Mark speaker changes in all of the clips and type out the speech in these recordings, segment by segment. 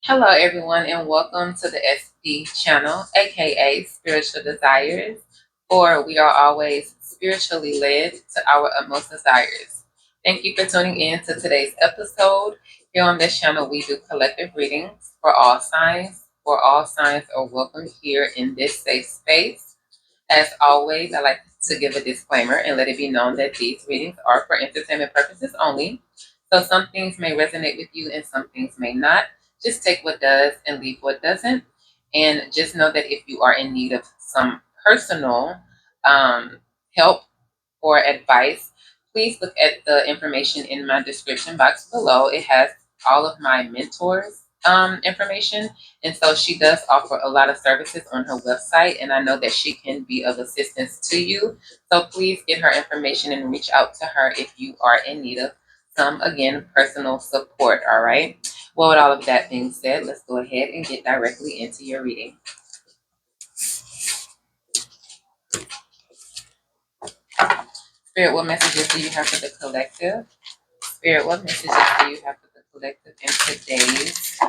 Speaker 1: Hello, everyone, and welcome to the SP channel, aka Spiritual Desires, for we are always spiritually led to our utmost desires. Thank you for tuning in to today's episode. Here on this channel, we do collective readings for all signs. For all signs are welcome here in this safe space. As always, I like to give a disclaimer and let it be known that these readings are for entertainment purposes only. So some things may resonate with you and some things may not. Just take what does and leave what doesn't. And just know that if you are in need of some personal help or advice, please look at the information in my description box below. It has all of my mentors information, and so she does offer a lot of services on her website, and I know that she can be of assistance to you. So please get her information and reach out to her if you are in need of some, again, personal support. All right, well, with all of that being said, let's go ahead and get directly into your reading. Spirit, what messages do you have for the collective? Spirit, what messages do you have for the collective in today's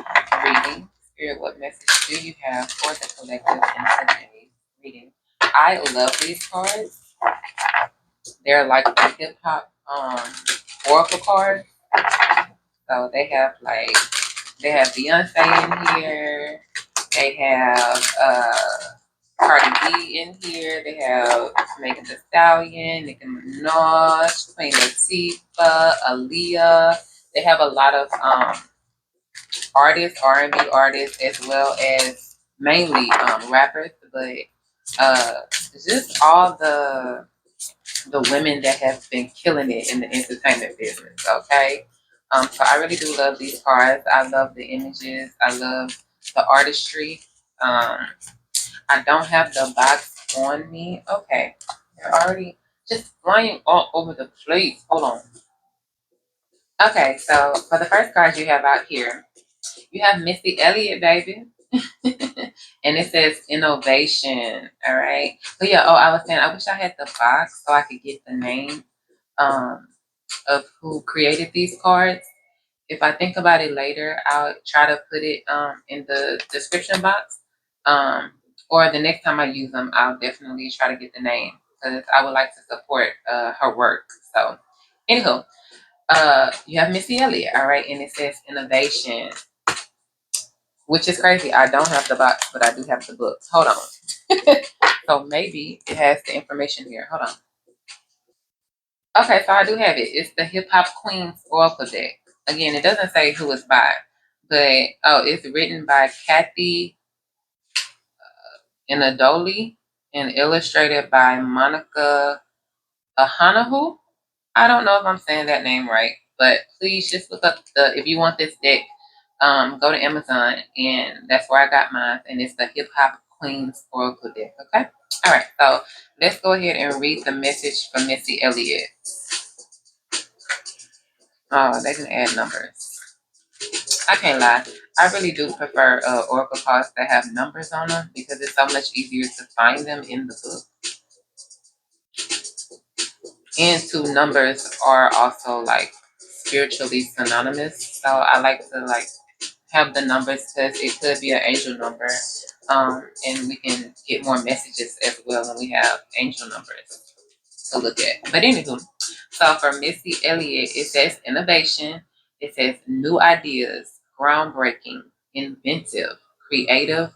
Speaker 1: reading? Spirit, what message do you have for the collective in today's reading? I love these cards. They're like the hip hop oracle cards. So they have Beyonce in here. They have Cardi B in here. They have Megan Thee Stallion, Nicki Minaj, Queen Latifah, Aaliyah. They have a lot of artists, R&B artists, as well as mainly rappers, but uh, just all the women that have been killing it in the entertainment business. Okay, so I really do love these cards. I love the images. I love the artistry. Um, I don't have the box on me. Okay, they're already just flying all over the place. Hold on. Okay, so for the first card you have out here, you have Missy Elliott, baby. And it says innovation. All right. But yeah, I was saying I wish I had the box so I could get the name um of who created these cards. If I think about it later, I'll try to put it in the description box. Um or the next time I use them, I'll definitely try to get the name because I would like to support her work. So anywho, you have Missy Elliott, all right, and it says innovation, which is crazy. I don't have the box, but I do have the books. Hold on. So maybe it has the information here. Hold on. Okay, so I do have it. It's the Hip Hop Queens Oracle deck. Again, it doesn't say who it's by, but it's written by Kathy Inadoli and illustrated by Monica Ahanahu. I don't know if I'm saying that name right, but please just look up if you want this deck, go to Amazon, and that's where I got mine, and it's the Hip Hop Queens Oracle deck. Okay, all right. So let's go ahead and read the message from Missy Elliott. Oh, they can add numbers. I can't lie. I really do prefer Oracle cards that have numbers on them because it's so much easier to find them in the book. And two numbers are also like spiritually synonymous. So I like to have the numbers because it could be an angel number. And we can get more messages as well when we have angel numbers to look at. But anywho, so for Missy Elliott, it says innovation. It says new ideas, groundbreaking, inventive, creative,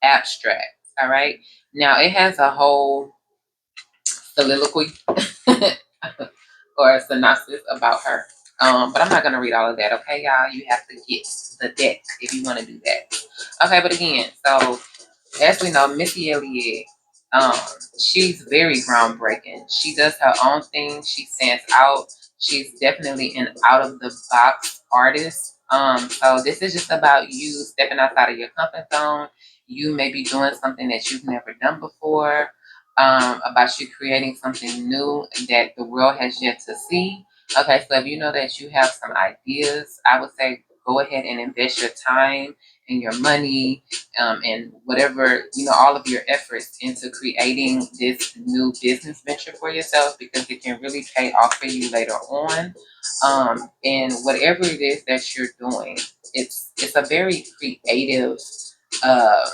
Speaker 1: abstract. All right. Now it has a whole soliloquy or a synopsis about her. But I'm not gonna read all of that, okay, y'all? You have to get the deck if you want to do that. Okay, but again, so as we know, Missy Elliott, um, she's very groundbreaking. She does her own thing. She stands out. She's definitely an out of the box artist. So this is just about you stepping outside of your comfort zone. You may be doing something that you've never done before. About you creating something new that the world has yet to see. Okay, so if you know that you have some ideas, I would say go ahead and invest your time and your money, and whatever, all of your efforts into creating this new business venture for yourself, because it can really pay off for you later on. And whatever it is that you're doing, it's a very creative, um,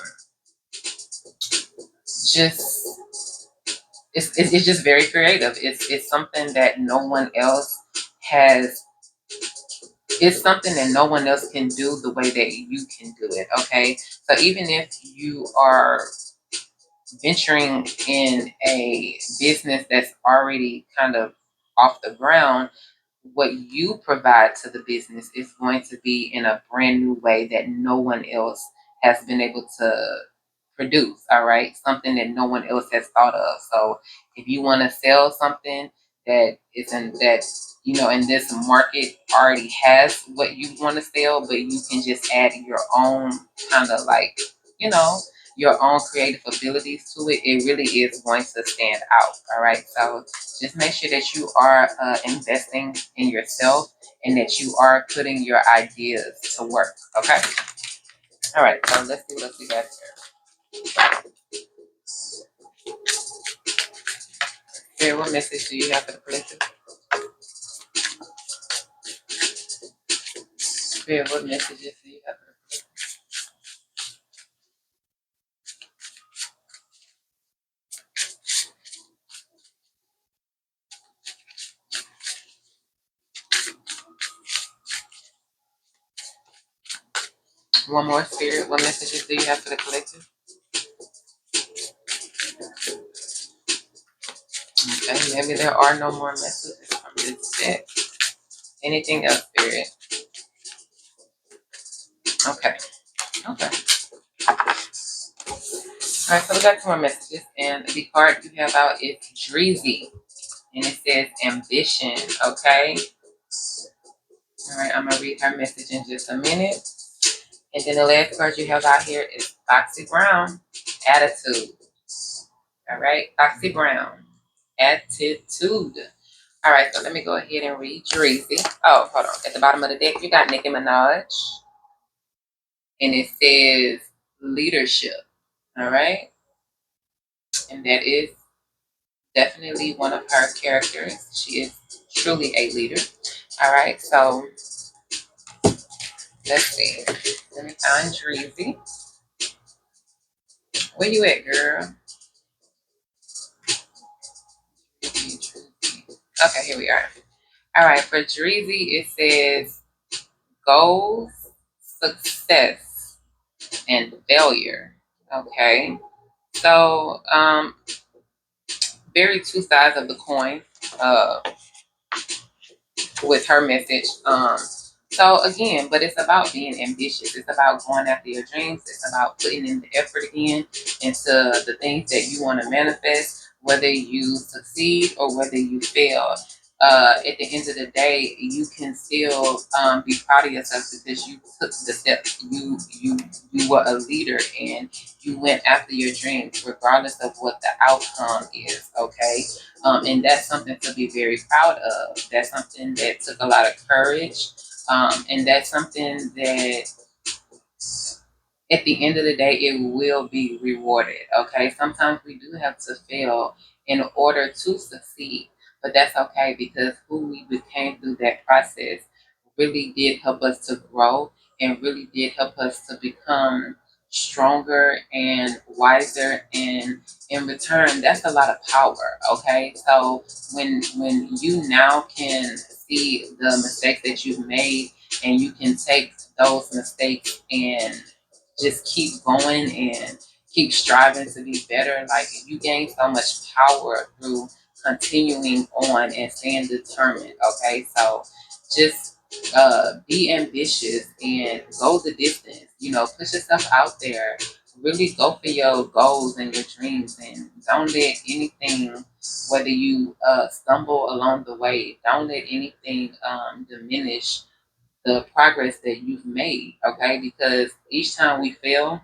Speaker 1: just it's just very creative. It's something that no one else has. It's something that no one else can do the way that you can do it. Okay, so even if you are venturing in a business that's already kind of off the ground, what you provide to the business is going to be in a brand new way that no one else has been able to produce. All right, something that no one else has thought of. So if you want to sell something that isn't that, in this market already has what you want to sell, but you can just add your own kind of like, you know your own creative abilities to it, it really is going to stand out. All right, so just make sure that you are investing in yourself, and that you are putting your ideas to work. Okay. All right. So let's see what else we got here. What message do you have for the collective? Spirit, what messages do you have for the one more, Spirit? What messages do you have for the collective? Okay, maybe there are no more messages from this set. Anything else, Spirit? Okay. Okay. All right, so we got two more messages, and the card you have out is Dreezy, and it says ambition. Okay. All right, I'm gonna read her message in just a minute, and then the last card you have out here is Foxy Brown, attitude. All right, Foxy Brown, attitude. All right, so let me go ahead and read Dreezy. Oh, hold on. At the bottom of the deck, you got Nicki Minaj, and it says leadership. All right, and that is definitely one of her characters. She is truly a leader. All right, so let's see. Let me find Dreezy. Where you at, girl? Okay, here we are. All right, for Dreezy, it says goals, success, and failure. Okay, so very two sides of the coin. Uh, with her message. So again, but it's about being ambitious. It's about going after your dreams. It's about putting in the effort again into the things that you want to manifest, whether you succeed or whether you fail. At the end of the day, you can still be proud of yourself because you took the steps. You were a leader and you went after your dreams, regardless of what the outcome is. Okay, and that's something to be very proud of. That's something that took a lot of courage. And that's something that at the end of the day, it will be rewarded. Okay. Sometimes we do have to fail in order to succeed, but that's okay because who we became through that process really did help us to grow and really did help us to become stronger and wiser. And in return, that's a lot of power. Okay. So when you now can see the mistakes that you've made, and you can take those mistakes and just keep going and keep striving to be better. Like you gain so much power through continuing on and staying determined. Okay, so just be ambitious and go the distance. Put yourself out there. Really go for your goals and your dreams, and don't let anything, whether you stumble along the way, don't let anything diminish the progress that you've made. Okay, because each time we fail,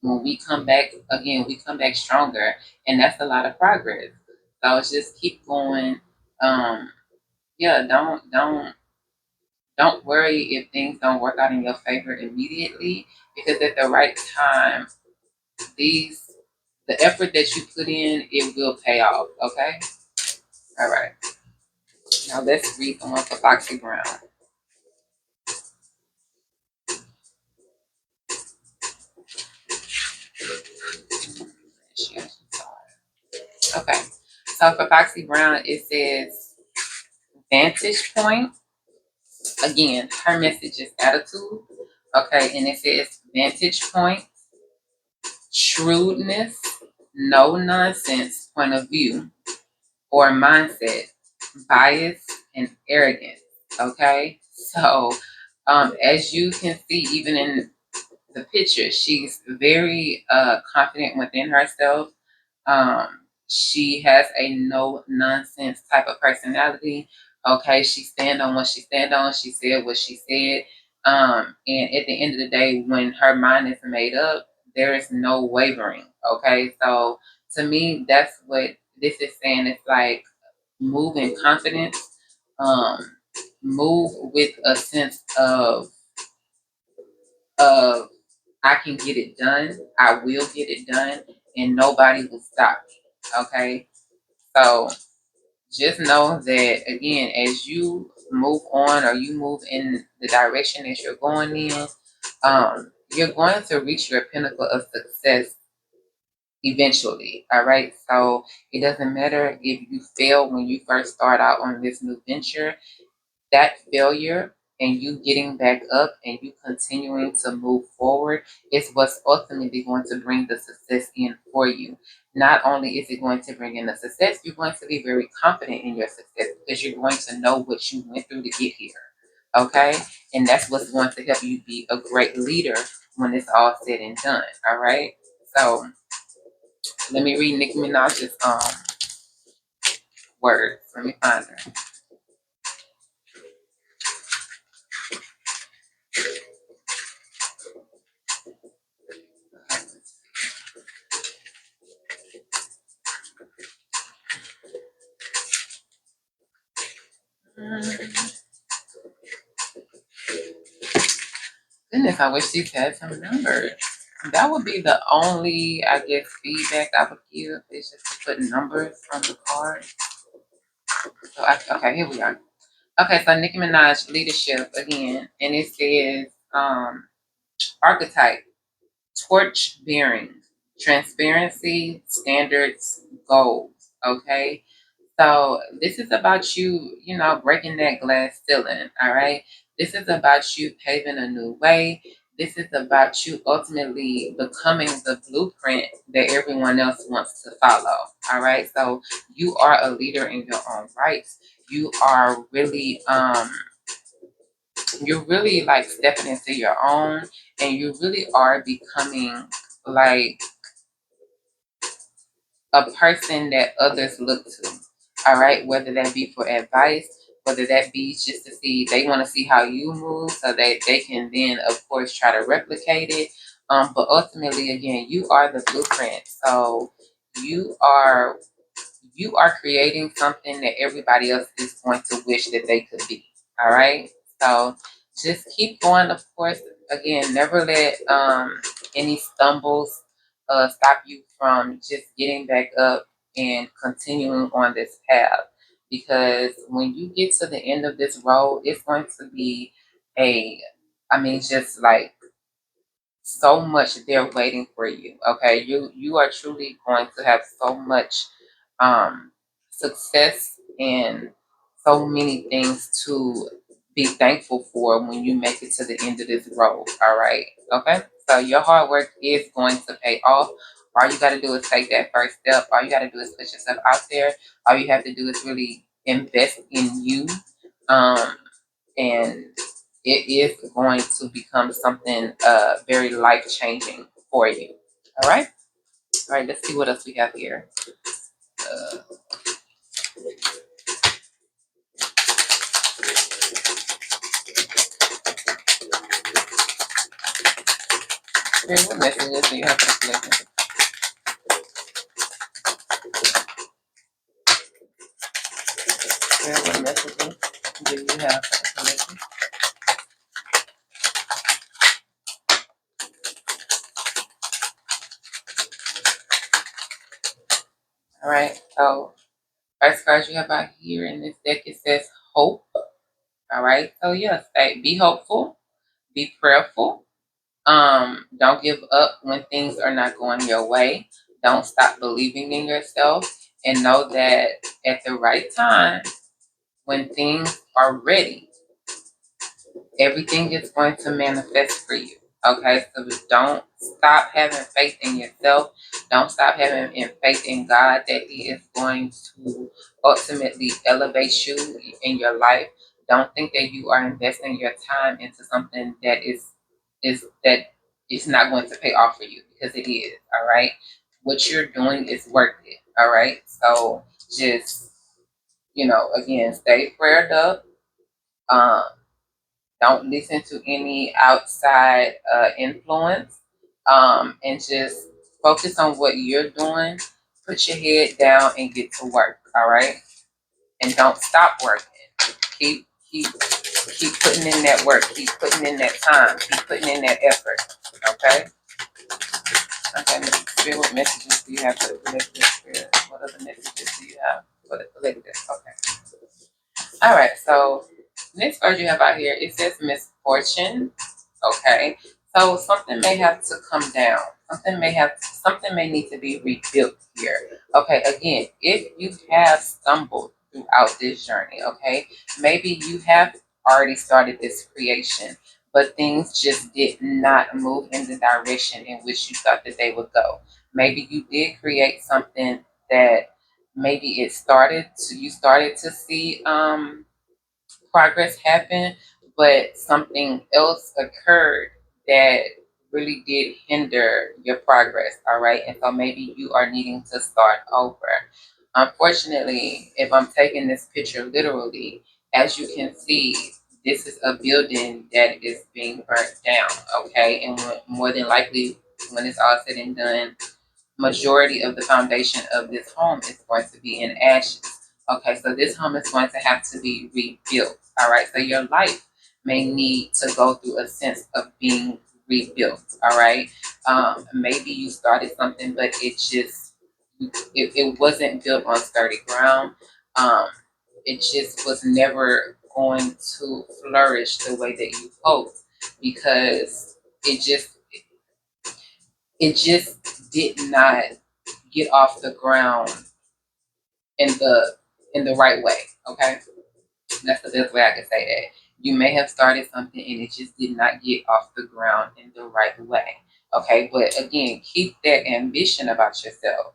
Speaker 1: when we come back again, we come back stronger, and that's a lot of progress. So it's just keep going. Yeah, don't Don't worry if things don't work out in your favor immediately, because at the right time, these the effort that you put in, it will pay off. Okay. All right. Now let's read the one for Foxy Brown. Okay. So for Foxy Brown, it says vantage point. Again, her message is attitude. Okay, and it says vantage point, shrewdness, no nonsense point of view or mindset, bias, and arrogance. Okay, so as you can see, even in the picture, she's very confident within herself. She has a no nonsense type of personality. Okay, she stand on what she stand on. She said what she said. And at the end of the day, when her mind is made up, there is no wavering. Okay, so to me, that's what this is saying. It's like move in confidence. Um, move with a sense of I can get it done. I will get it done, and nobody will stop me. Okay, so just know that again, as you move on or you move in the direction that you're going in, you're going to reach your pinnacle of success eventually. All right, so it doesn't matter if you fail when you first start out on this new venture. That failure and you getting back up and you continuing to move forward is what's ultimately going to bring the success in for you. Not only is it going to bring in the success, you're going to be very confident in your success because you're going to know what you went through to get here. Okay? And that's what's going to help you be a great leader when it's all said and done. All right? So let me read Nicki Minaj's words. Let me find her. Goodness, I wish these had some numbers. That would be the only, I guess, feedback I would give is just to put numbers on the card. So, okay, here we are. Okay, so Nicki Minaj leadership again, and it says archetype, torch bearing, transparency, standards, goals. Okay, so this is about you, breaking that glass ceiling, all right? This is about you paving a new way. This is about you ultimately becoming the blueprint that everyone else wants to follow, all right? So you are a leader in your own rights. You are really, you're really like stepping into your own, and you really are becoming like a person that others look to. All right, whether that be for advice, whether that be just to see, they want to see how you move so that they can then, of course, try to replicate it. But ultimately, again, you are the blueprint. So you are you are creating something that everybody else is going to wish that they could be. All right. So just keep going. Of course, again, never let any stumbles stop you from just getting back up and continuing on this path. Because when you get to the end of this road, it's going to be just like so much there waiting for you. Okay, you are truly going to have so much success and so many things to be thankful for when you make it to the end of this road. All right, okay. So your hard work is going to pay off. All you got to do is take that first step. All you got to do is put yourself out there. All you have to do is really invest in you. Um, and it is going to become something very life changing for you. All right. All right. Let's see what else we have here. Uh, what messages do you have for the collective? What messages do you have for the collective? All right. So first card you have out here in this deck, it says hope. All right. So yes, be hopeful, be prayerful. Don't give up when things are not going your way. Don't stop believing in yourself, and know that at the right time, when things are ready, everything is going to manifest for you. Okay, so don't stop having faith in yourself. Don't stop having faith in God that He is going to ultimately elevate you in your life. Don't think that you are investing your time into something that is not going to pay off for you, because it is. All right, what you're doing is worth it. All right, so just again, stay prayed up. Um, don't listen to any outside influence, and just focus on what you're doing. Put your head down and get to work. All right, and don't stop working. Keep putting in that work. Keep putting in that time. Keep putting in that effort. Okay. Okay. Spirit, what messages do you have for the collective? Spirit, what other messages do you have for the collective? Okay. All right. So next card you have out here, it says misfortune. Okay, so something may have to come down. Something may need to be rebuilt here. Okay, again, if you have stumbled throughout this journey, okay, maybe you have already started this creation, but things just did not move in the direction in which you thought that they would go. Maybe you did create something that maybe you started to see progress happened, but something else occurred that really did hinder your progress. All right. And so maybe you are needing to start over. Unfortunately, if I'm taking this picture literally, as you can see, this is a building that is being burnt down. Okay. And more than likely, when it's all said and done, majority of the foundation of this home is going to be in ashes. Okay, so this home is going to have to be rebuilt. All right, so your life may need to go through a sense of being rebuilt. All right, maybe you started something, but it wasn't built on sturdy ground. Um, it just was never going to flourish the way that you hoped, because it just it just did not get off the ground in the right way. Okay, that's the best way I can say that. You may have started something and it just did not get off the ground in the right way. Okay, but again, keep that ambition about yourself.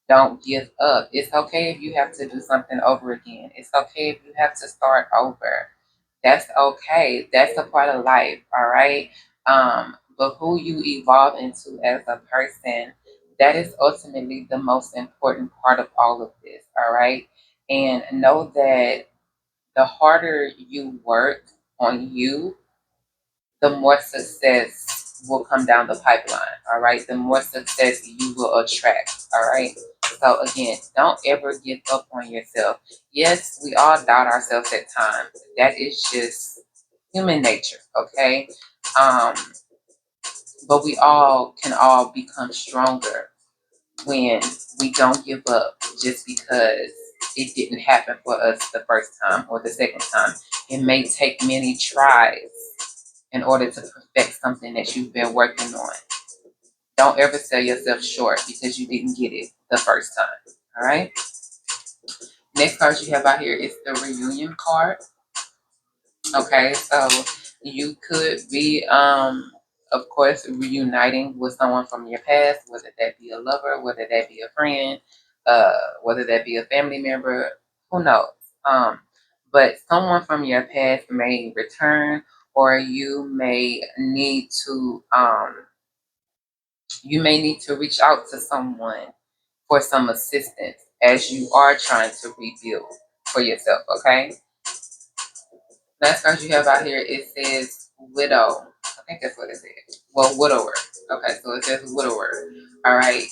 Speaker 1: Don't give up. It's okay if you have to do something over again. It's okay if you have to start over. That's okay. That's a part of life, all right? But who you evolve into as a person, that is ultimately the most important part of all of this, all right? And know that the harder you work on you, the more success will come down the pipeline. All right. The more success you will attract. All right. So again, don't ever give up on yourself. Yes, we all doubt ourselves at times. That is just human nature. Okay. Um, but we all can all become stronger when we don't give up just because it didn't happen for us the first time or the second time. It may take many tries in order to perfect something that you've been working on. Don't ever sell yourself short because you didn't get it the first time. All right. Next card you have out here is the reunion card. Okay, so you could be, of course, reuniting with someone from your past, whether that be a lover, whether that be a friend, whether that be a family member, who knows? But someone from your past may return, or you may need to reach out to someone for some assistance as you are trying to rebuild for yourself. Okay. Last card you have out here, it says widow. I think that's what it says. Well, widower. Okay, so it says widower. All right.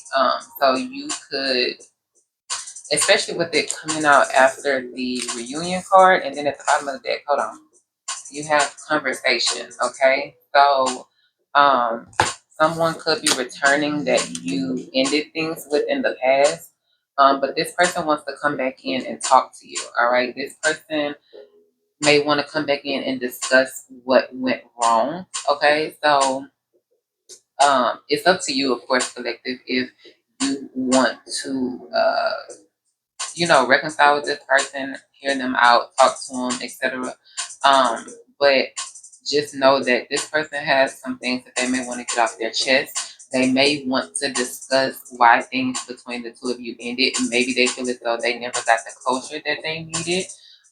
Speaker 1: So you could, especially with it coming out after the reunion card, and then at the bottom of the deck, hold on, you have conversation. Okay, so someone could be returning that you ended things with in the past. But this person wants to come back in and talk to you. All right. This person may want to come back in and discuss what went wrong. Okay. So it's up to you, of course, collective, if you want to reconcile with this person, hear them out, talk to them, etc. But just know that this person has some things that they may want to get off their chest. They may want to discuss why things between the two of you ended. Maybe they feel as though they never got the closure that they needed.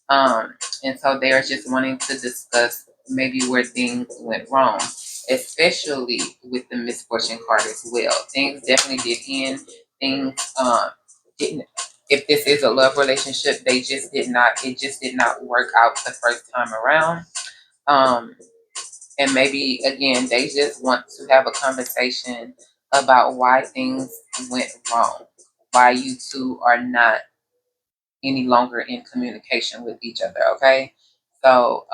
Speaker 1: Um, and so they are just wanting to discuss maybe where things went wrong, especially with the misfortune card as well. Things definitely did end. Things didn't. If this is a love relationship, they just did not. It just did not work out the first time around. Um, and maybe again, they just want to have a conversation about why things went wrong, why you two are not any longer in communication with each other. Okay, so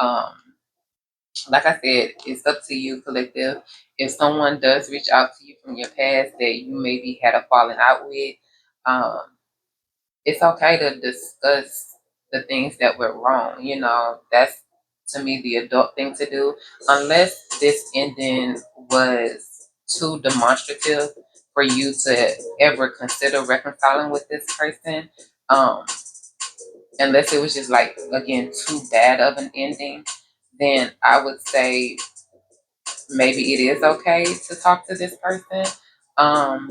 Speaker 1: like I said, it's up to you, collective. If someone does reach out to you from your past that you maybe had a falling out with, um, it's okay to discuss the things that went wrong. That's to me the adult thing to do, unless this ending was too demonstrative for you to ever consider reconciling with this person. Um, Unless it was just like, again, too bad of an ending, then I would say maybe it is okay to talk to this person. Um,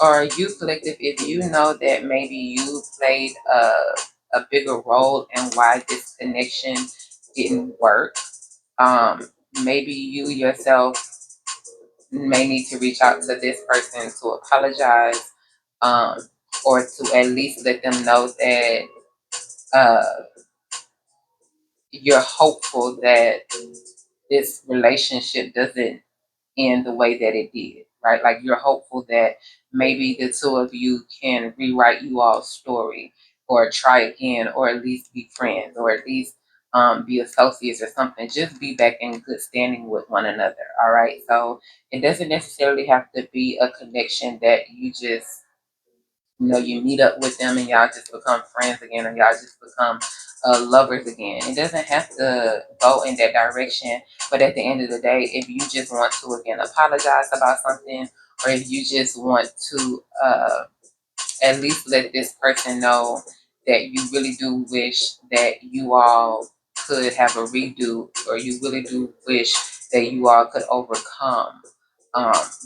Speaker 1: or you, collective, if you know that maybe you played a bigger role in why this connection didn't work, maybe you yourself may need to reach out to this person to apologize, um, or to at least let them know that uh, you're hopeful that this relationship doesn't end the way that it did, right? Like you're hopeful that maybe the two of you can rewrite you all's story, or try again, or at least be friends, or at least be associates or something. Just be back in good standing with one another, all right? So it doesn't necessarily have to be a connection that you just you meet up with them and y'all just become friends again, or y'all just become lovers again. It doesn't have to go in that direction. But at the end of the day, if you just want to again apologize about something, or if you just want to at least let this person know that you really do wish that you all could have a redo, or you really do wish that you all could overcome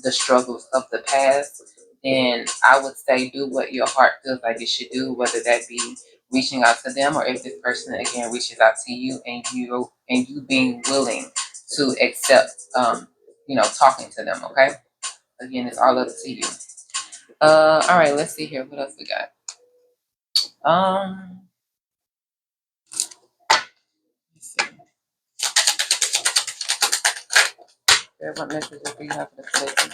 Speaker 1: the struggles of the past, then I would say do what your heart feels like it should do, whether that be reaching out to them, or if this person again reaches out to you, and you being willing to accept talking to them. Okay, again, it's all up to you. All right, let's see here. What else we got? Um, let's see. What messages do you have for the collective?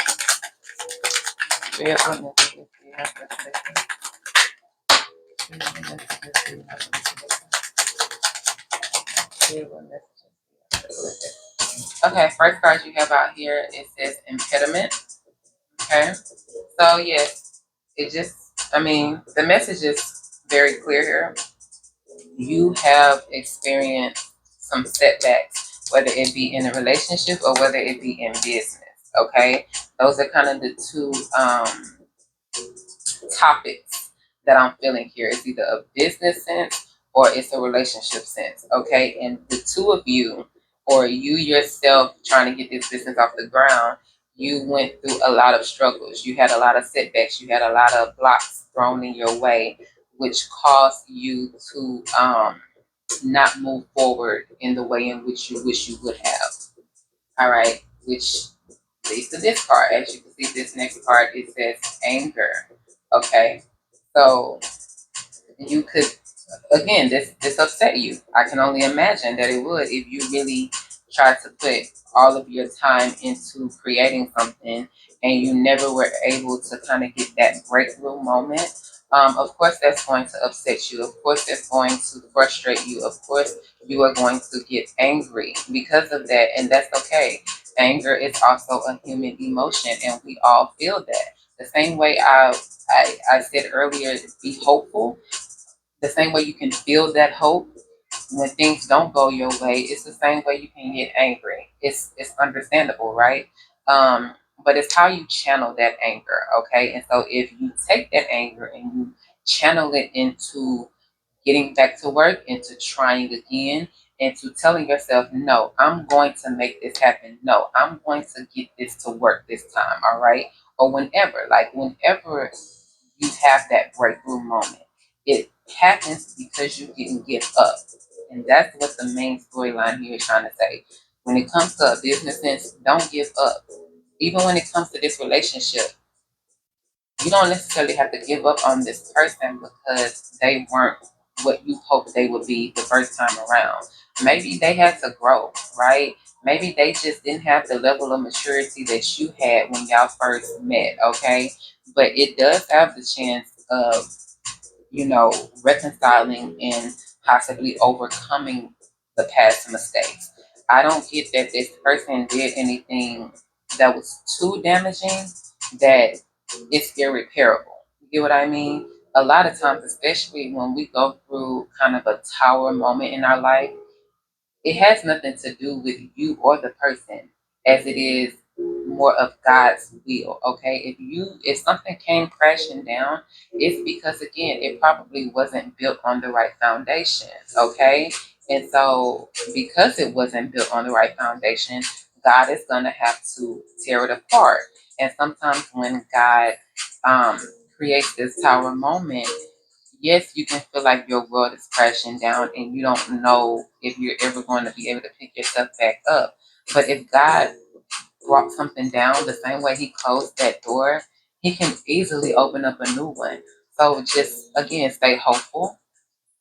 Speaker 1: What messages do you have for the collective? What messages do you have for the collective? What messages do you have for the collective? Okay, first card you have out here, it says impediment. Okay, so yes, the message is very clear here. You have experienced some setbacks, whether it be in a relationship or whether it be in business. Okay, those are kind of the two topics that I'm feeling here. It's either a business sense or it's a relationship sense. Okay, and the two of you, or you yourself trying to get this business off the ground, you went through a lot of struggles. You had a lot of setbacks. You had a lot of blocks thrown in your way, which caused you to not move forward in the way in which you wish you would have. All right, which leads to this card. As you can see, this next card, it says anger. Okay, so you could, again, this upset you. I can only imagine that it would, if you really tried to put all of your time into creating something and you never were able to kind of get that breakthrough moment. Of course, that's going to upset you. Of course, that's going to frustrate you. Of course, you are going to get angry because of that, and that's okay. Anger is also a human emotion, and we all feel that. The same way I said earlier, be hopeful. The same way you can feel that hope when things don't go your way, it's the same way you can get angry. It's understandable, right? Um, but it's how you channel that anger, okay? And so if you take that anger and you channel it into getting back to work, into trying again, into telling yourself, no, I'm going to make this happen. No, I'm going to get this to work this time, all right? Or whenever you have that breakthrough moment, it happens because you didn't give up. And that's what the main storyline here is trying to say. When it comes to a business sense, don't give up. Even when it comes to this relationship, you don't necessarily have to give up on this person because they weren't what you hoped they would be the first time around. Maybe they had to grow, right? Maybe they just didn't have the level of maturity that you had when y'all first met, okay? But it does have the chance of, reconciling and possibly overcoming the past mistakes. I don't get that this person did anything that was too damaging that it's irreparable. You get what I mean? A lot of times, especially when we go through kind of a tower moment in our life, it has nothing to do with you or the person as it is more of God's will. Okay. If something came crashing down, it's because again, it probably wasn't built on the right foundation. Okay. And so because it wasn't built on the right foundation, God is gonna have to tear it apart. And sometimes when God um creates this tower moment, yes, you can feel like your world is crashing down and you don't know if you're ever going to be able to pick yourself back up. But if God brought something down the same way He closed that door, He can easily open up a new one. So just again, stay hopeful.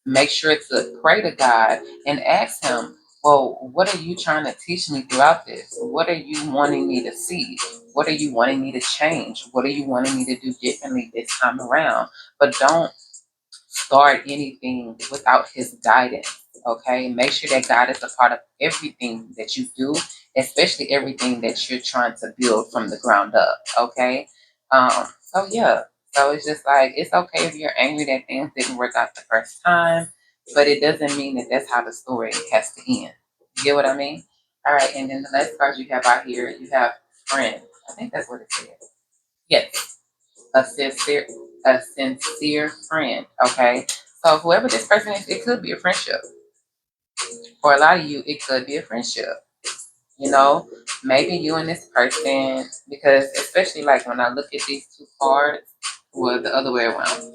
Speaker 1: Make sure to pray to God and ask Him, well, what are you trying to teach me throughout this? What are you wanting me to see? What are you wanting me to change? What are you wanting me to do differently this time around? But don't start anything without His guidance. Okay, make sure that God is a part of everything that you do, especially everything that you're trying to build from the ground up. Okay, so yeah, so it's just like it's okay if you're angry that things didn't work out the first time, but it doesn't mean that that's how the story has to end. You get what I mean? All right, and then the last card you have out here, you have friend. I think that's what it says. Yes, a sincere friend. Okay. So whoever this person is, it could be a friendship. For a lot of you, it could be a friendship. You know, maybe you and this person, because especially like when I look at these two cards, or the other way around,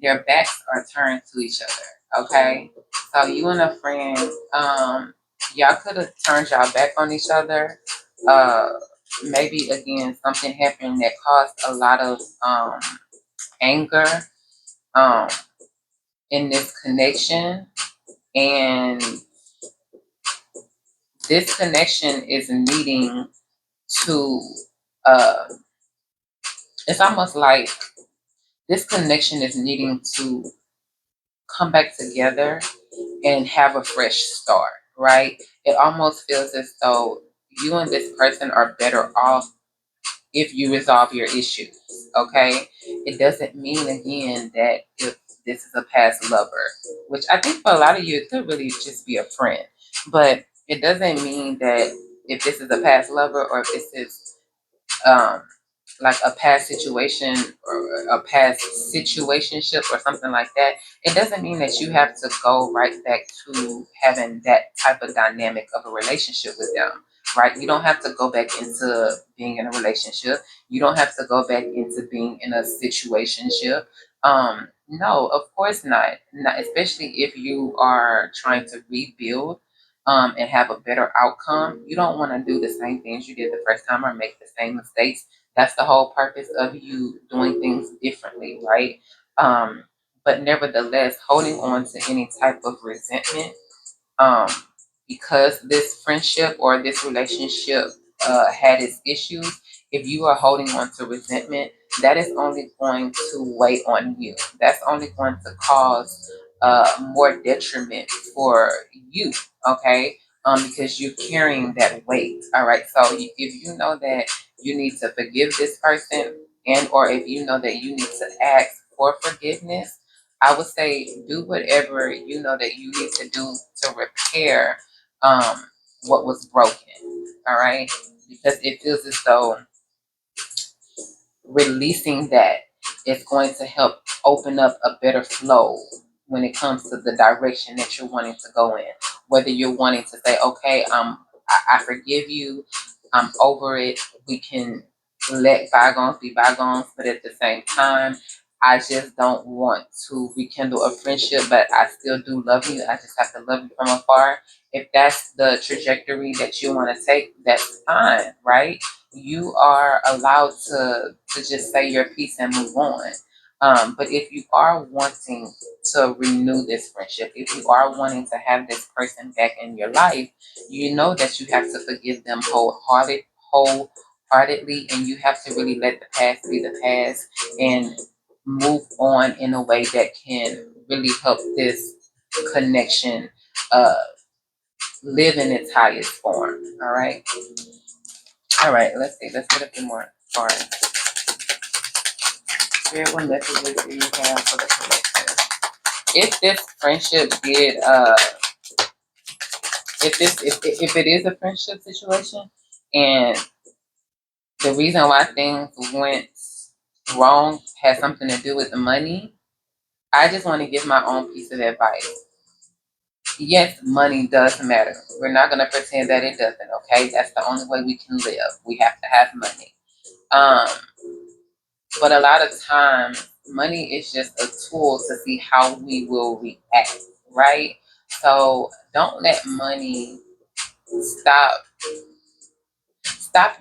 Speaker 1: their backs are turned to each other. Okay. So you and a friend, y'all could have turned y'all back on each other. Uh, maybe again something happened that caused a lot of anger um, in this connection, and this connection is needing to. Uh, it's almost like this connection is needing to come back together and have a fresh start, right? It almost feels as though you and this person are better off if you resolve your issues, okay? It doesn't mean, again, that if this is a past lover, which I think for a lot of you, it could really just be a friend, but it doesn't mean that if this is a past lover or if this is um, like a past situation or a past situationship or something like that, it doesn't mean that you have to go right back to having that type of dynamic of a relationship with them, right? You don't have to go back into being in a relationship. You don't have to go back into being in a situationship. No, of course not, especially if you are trying to rebuild and have a better outcome. You don't want to do the same things you did the first time or make the same mistakes. That's the whole purpose of you doing things differently, right? Um, but nevertheless, holding on to any type of resentment, um, because this friendship or this relationship had its issues, if you are holding on to resentment, that is only going to weigh on you. That's only going to cause more detriment for you, okay? Because you're carrying that weight, all right? So if you know that you need to forgive this person, and or if you know that you need to ask for forgiveness, I would say do whatever you know that you need to do to repair um, what was broken. All right, because it feels as though releasing that is going to help open up a better flow when it comes to the direction that you're wanting to go in. Whether you're wanting to say, okay, I forgive you, I'm over it, we can let bygones be bygones, but at the same time, I just don't want to rekindle a friendship, but I still do love you. I just have to love you from afar. If that's the trajectory that you want to take, that's fine, right? You are allowed to just say your piece and move on. But if you are wanting to renew this friendship, if you are wanting to have this person back in your life, you know that you have to forgive them wholeheartedly, and you have to really let the past be the past and move on in a way that can really help this connection uh, live in its highest form. All right. All right, let's see. Let's get a few more cards. Spirit, what messages do you have for the collective? If this friendship did, if it is a friendship situation, and the reason why things went wrong has something to do with the money, I just want to give my own piece of advice. Yes, money does matter. We're not going to pretend that it doesn't. Okay, that's the only way we can live. We have to have money. Um, But a lot of times, money is just a tool to see how we will react, right? So don't let money stop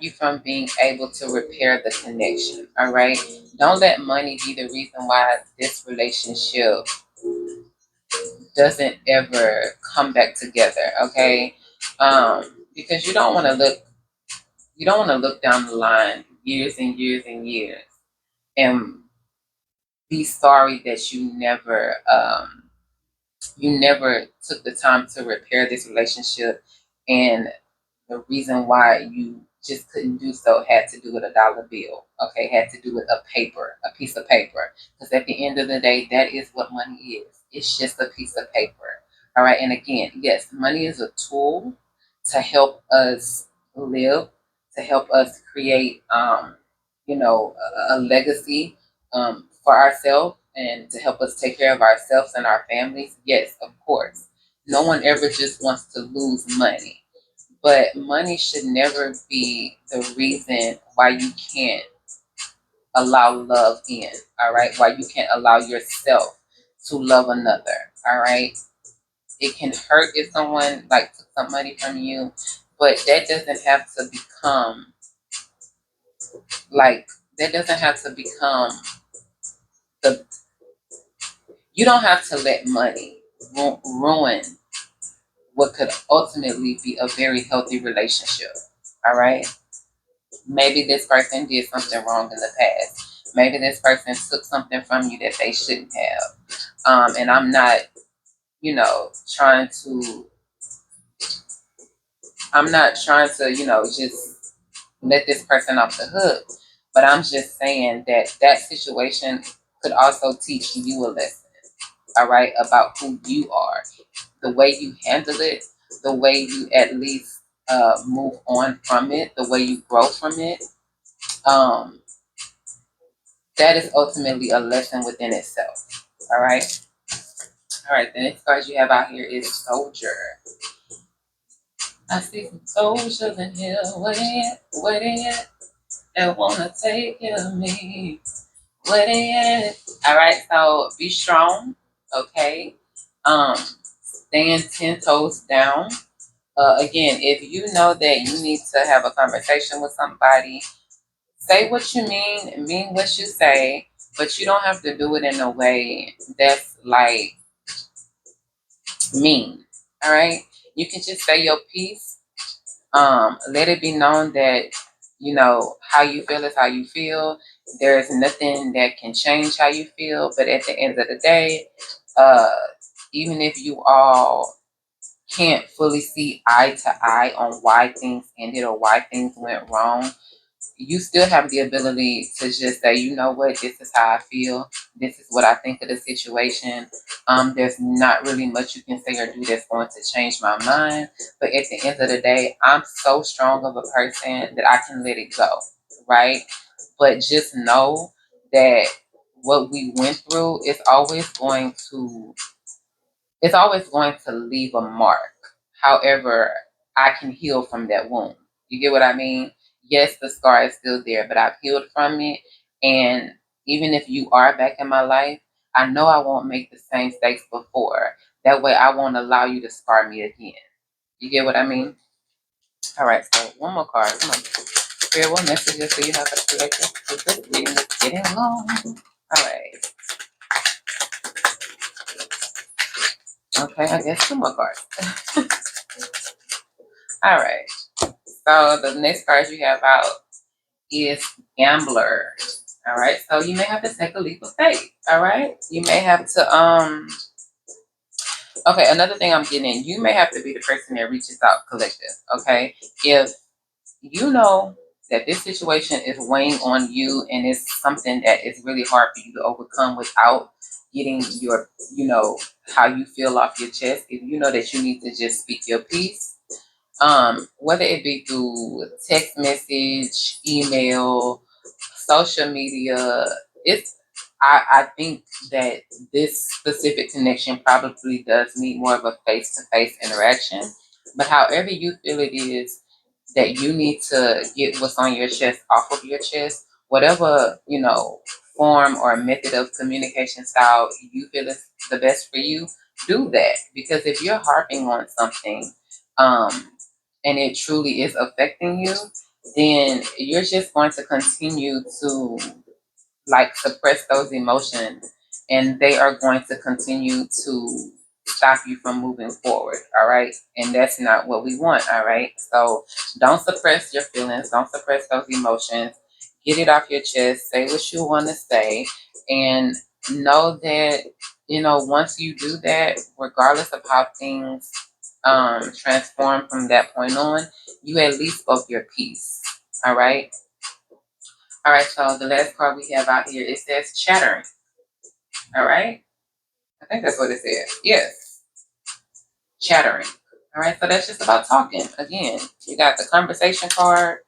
Speaker 1: you from being able to repair the connection. All right. Don't let money be the reason why this relationship doesn't ever come back together. Okay. Because you don't want to look down the line years and years and years and be sorry that you never took the time to repair this relationship, and the reason why you just couldn't do so had to do with a dollar bill. Okay, had to do with a piece of paper. Because at the end of the day, that is what money is. It's just a piece of paper. All right, and again, yes, money is a tool to help us live, to help us create, a legacy for ourselves and to help us take care of ourselves and our families. Yes, of course. No one ever just wants to lose money, but money should never be the reason why you can't allow love in. All right, why you can't allow yourself to love another. All right, it can hurt if someone like took some money from you, but that doesn't have to become like that doesn't have to become the. You don't have to let money ruin what could ultimately be a very healthy relationship. All right. Maybe this person did something wrong in the past. Maybe this person took something from you that they shouldn't have. And I'm not, trying to, just let this person off the hook. But I'm just saying that that situation could also teach you a lesson, all right, about who you are, the way you handle it, the way you at least move on from it, the way you grow from it. Um, that is ultimately a lesson within itself. All right. All right. The next card you have out here is Soldier. I see some soldiers in here. Where they at? Where they at? They wanna take care of me. Where they at? All right. So be strong. Okay. Stand 10 toes down. Again, if you know that you need to have a conversation with somebody, say what you mean what you say, but you don't have to do it in a way that's like mean. All right, you can just say your piece. Let it be known that how you feel is how you feel. There's nothing that can change how you feel, but at the end of the day, uh, even if you all can't fully see eye to eye on why things ended or why things went wrong, you still have the ability to just say, you know what, this is how I feel. This is what I think of the situation. There's not really much you can say or do that's going to change my mind. But at the end of the day, I'm so strong of a person that I can let it go, right? But just know that what we went through is always going to leave a mark. However, I can heal from that wound. You get what I mean? Yes, the scar is still there, but I've healed from it. And even if you are back in my life, I know I won't make the same mistakes before. That way, I won't allow you to scar me again. You get what I mean? All right, so one more card. Come on. Spirit, what messages do you have for the collective? This reading is getting long. All right. Okay, I guess two more cards. All right. So the next card you have out is Gambler. All right. So you may have to take a leap of faith. All right. You may have to okay, another thing I'm getting in, you may have to be the person that reaches out, collective. Okay. If you know that this situation is weighing on you and it's something that is really hard for you to overcome without getting your, how you feel off your chest, if you know that you need to just speak your piece, whether it be through text message, email, social media, it's I think that this specific connection probably does need more of a face-to-face interaction. But however you feel it is that you need to get what's on your chest off of your chest, whatever, form or method of communication style you feel is the best for you, do that. Because if you're harping on something, and it truly is affecting you, then you're just going to continue to like suppress those emotions, and they are going to continue to stop you from moving forward. All right. And that's not what we want. All right. So don't suppress your feelings, don't suppress those emotions. Get it off your chest, say what you want to say, and know that, once you do that, regardless of how things transform from that point on, you at least spoke your piece. All right. All right, so the last card we have out here, it says chattering. All right. I think that's what it says. Yes, chattering. All right, so that's just about talking. Again, you got the conversation card,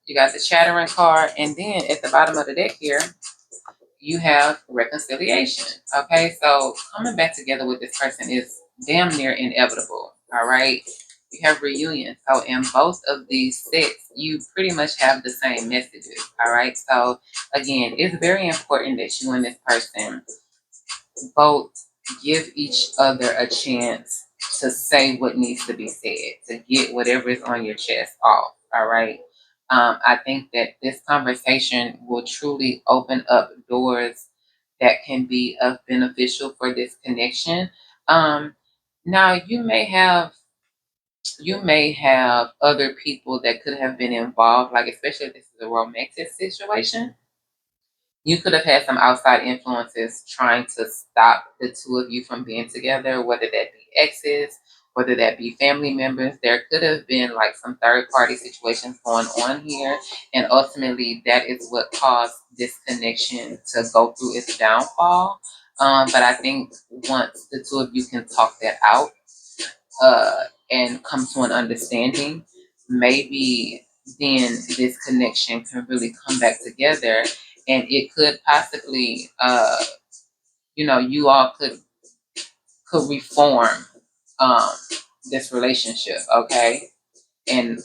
Speaker 1: you got the chattering card, and then at the bottom of the deck here, you have reconciliation. Okay, so coming back together with this person is damn near inevitable. All right, you have reunion. So in both of these sets, you pretty much have the same messages. All right, so again, it's very important that you and this person both give each other a chance to say what needs to be said, to get whatever is on your chest off. All right. I think that this conversation will truly open up doors that can be beneficial for this connection. Now you may have other people that could have been involved, like especially if this is a romantic situation. You could have had some outside influences trying to stop the two of you from being together, whether that be exes, whether that be family members. There could have been like some third party situations going on here. And ultimately, that is what caused this connection to go through its downfall. But I think once the two of you can talk that out, and come to an understanding, maybe then this connection can really come back together, and it could possibly, you all could reform um, this relationship, okay? And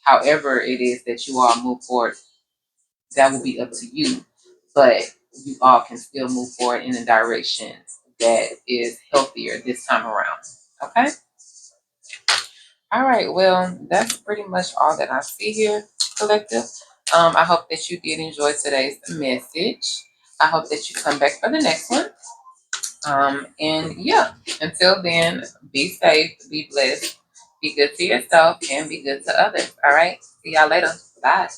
Speaker 1: however it is that you all move forward, that will be up to you, but you all can still move forward in a direction that is healthier this time around, okay? All right, well, that's pretty much all that I see here, collective. I hope that you did enjoy today's message. I hope that you come back for the next one. And yeah, until then, be safe, be blessed, be good to yourself, and be good to others. All right, see y'all later. Bye.